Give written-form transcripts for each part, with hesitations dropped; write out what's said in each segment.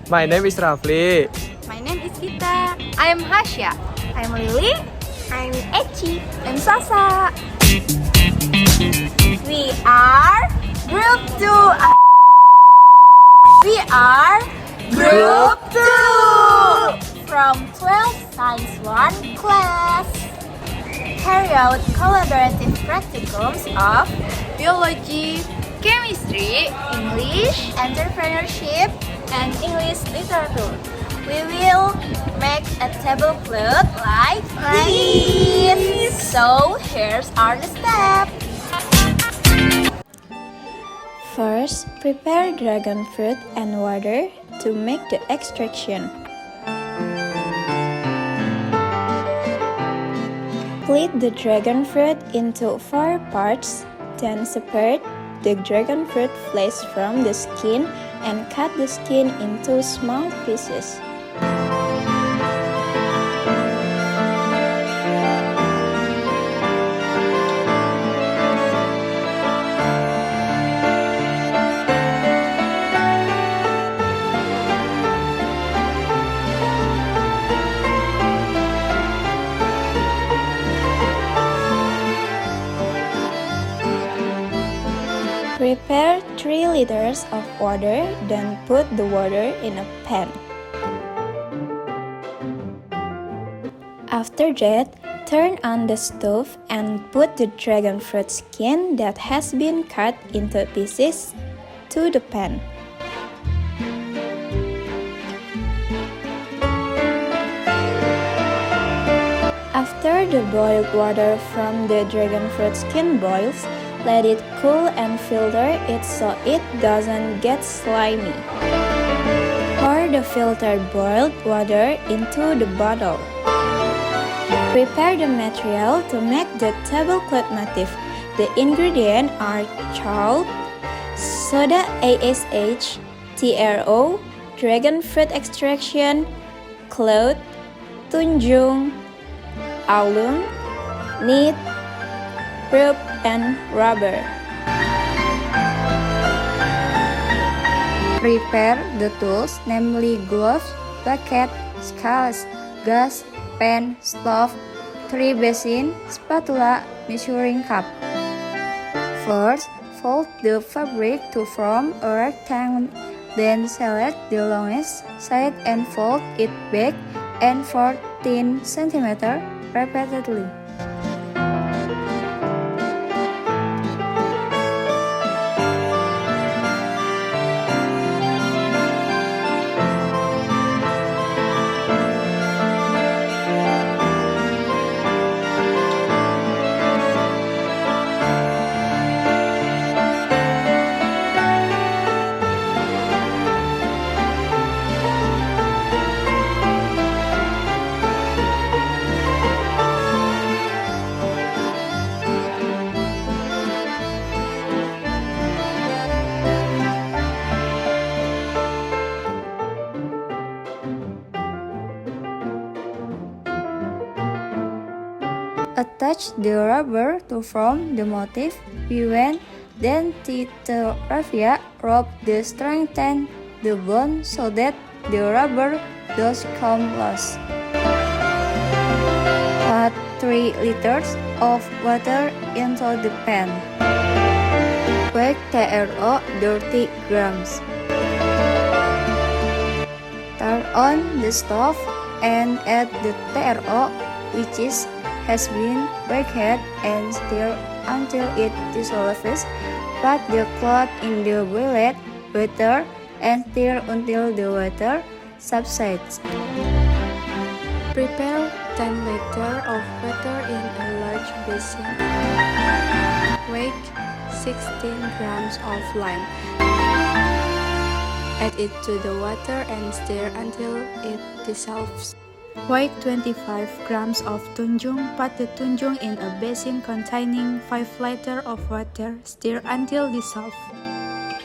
My name is Rafli. My name is Gita. I am Hasya. I'm Lily. I'm Echi. I'm Sasa. We are Group 2. We are Group 2 from 12 Science 1 class. Carry out collaborative practicums of Biology, chemistry, English, entrepreneurship, and English literature. We will make a tablecloth like this. So here's our steps. First, prepare dragon fruit and water to make the extraction. Split the dragon fruit into 4 parts, then separate the dragon fruit flesh from the skin and cut the skin into small pieces. Prepare 3 liters of water, then put the water in a pan. After that, turn on the stove and put the dragon fruit skin that has been cut into pieces to the pan. After the boiled water from the dragon fruit skin boils, let it cool and filter it so it doesn't get slimy. Pour the filtered boiled water into the bottle. Prepare the material to make the tablecloth motif. The ingredients are chalk, soda ash, TRO, dragon fruit extraction, cloth, tunjung, alum, knit, rope, and rubber. Prepare the tools, namely gloves, bucket, scales, gas, pan, stove, 3 basin, spatula, measuring cup. First, fold the fabric to form a rectangle. Then select the longest side and fold it back and 14 cm repeatedly. Attach the rubber to form the motif. We went then to the raffia, rope the strengthen the bone so that the rubber does come loose. Add 3 liters of water into the pan. Weigh TRO 30 grams. Turn on the stove and add the TRO, which has been baked and stir until it dissolves. Put the cloth in the boiled water and stir until the water subsides. Prepare 10 liters of water in a large basin. Weigh 16 grams of lime. Add it to the water and stir until it dissolves. Weigh 25 grams of tunjung. Put the tunjung in a basin containing 5 liters of water. Stir until dissolved.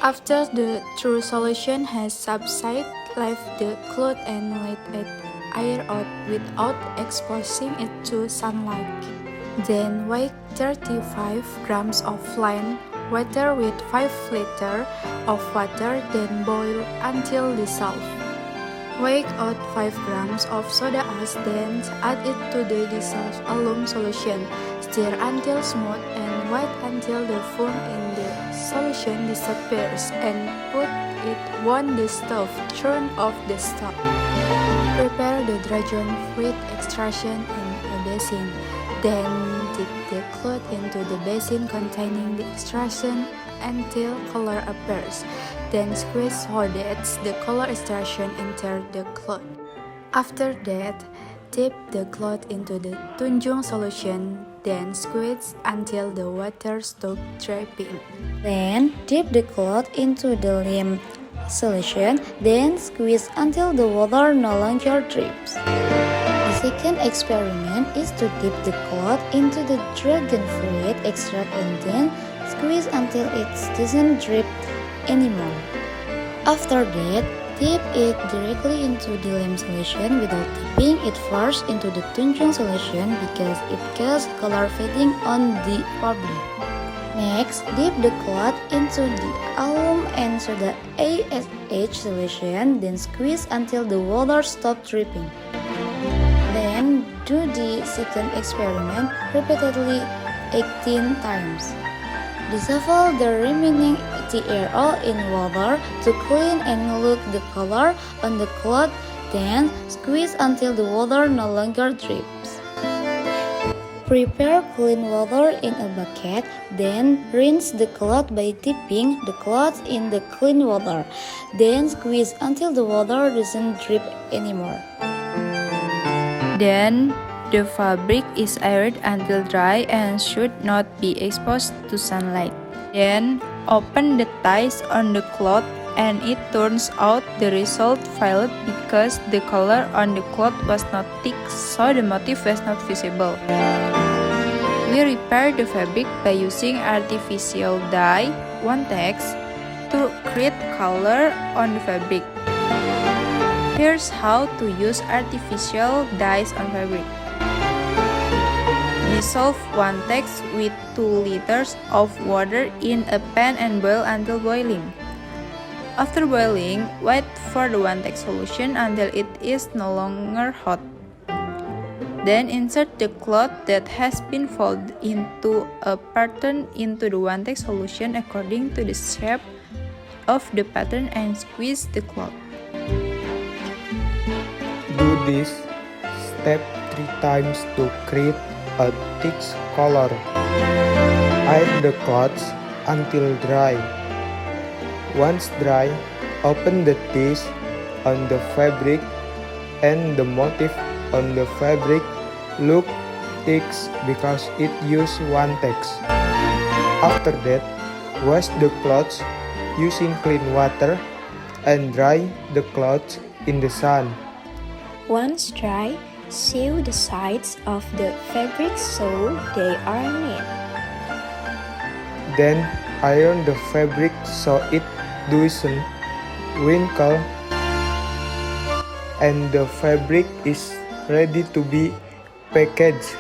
After the true solution has subsided, leave the cloth and let it air out without exposing it to sunlight. Then weigh 35 grams of lime water with 5 liters of water, then boil until dissolved. Weigh out 5 grams of soda ash, then add it to the dissolved alum solution. Stir until smooth and white until the foam in the solution disappears, and put it on the stove. Turn off the stove. Prepare the dragon fruit extraction in a basin. Then dip the cloth into the basin containing the extraction until color appears. Then squeeze so that the color extraction enters the cloth. After that, dip the cloth into the tunjung solution. Then squeeze until the water stops dripping. Then dip the cloth into the lime solution. Then squeeze until the water no longer drips. The second experiment is to dip the cloth into the dragon fruit extract and then squeeze until it doesn't drip anymore. After that, dip it directly into the lime solution without dipping it first into the tunjung solution because it causes color fading on the fabric. Next, dip the cloth into the alum and soda ash solution, then squeeze until the water stops dripping. Then do the second experiment repeatedly 18 times. Dissolve the remaining TRL in water to clean and look the color on the cloth, then squeeze until the water no longer drips. Prepare clean water in a bucket, then rinse the cloth by dipping the cloth in the clean water, then squeeze until the water doesn't drip anymore. Then the fabric is aired until dry and should not be exposed to sunlight. Then open the ties on the cloth and it turns out the result violet because the color on the cloth was not thick, so the motif was not visible. We repair the fabric by using artificial dye, Wantex, to create color on the fabric. Here's how to use artificial dyes on fabric. Dissolve Wantex with 2 liters of water in a pan and boil until boiling. After boiling, wait for the Wantex solution until it is no longer hot. Then insert the cloth that has been folded into a pattern into the Wantex solution according to the shape of the pattern and squeeze the cloth. Do this step 3 times to create a thick color. Air the cloths until dry. Once dry, open the teeth on the fabric and the motif on the fabric look thick because it used Wantex. After that, wash the clothes using clean water and dry the clothes in the sun. Once dry, sew the sides of the fabric so they are neat. Then iron the fabric so it doesn't wrinkle and the fabric is ready to be packaged.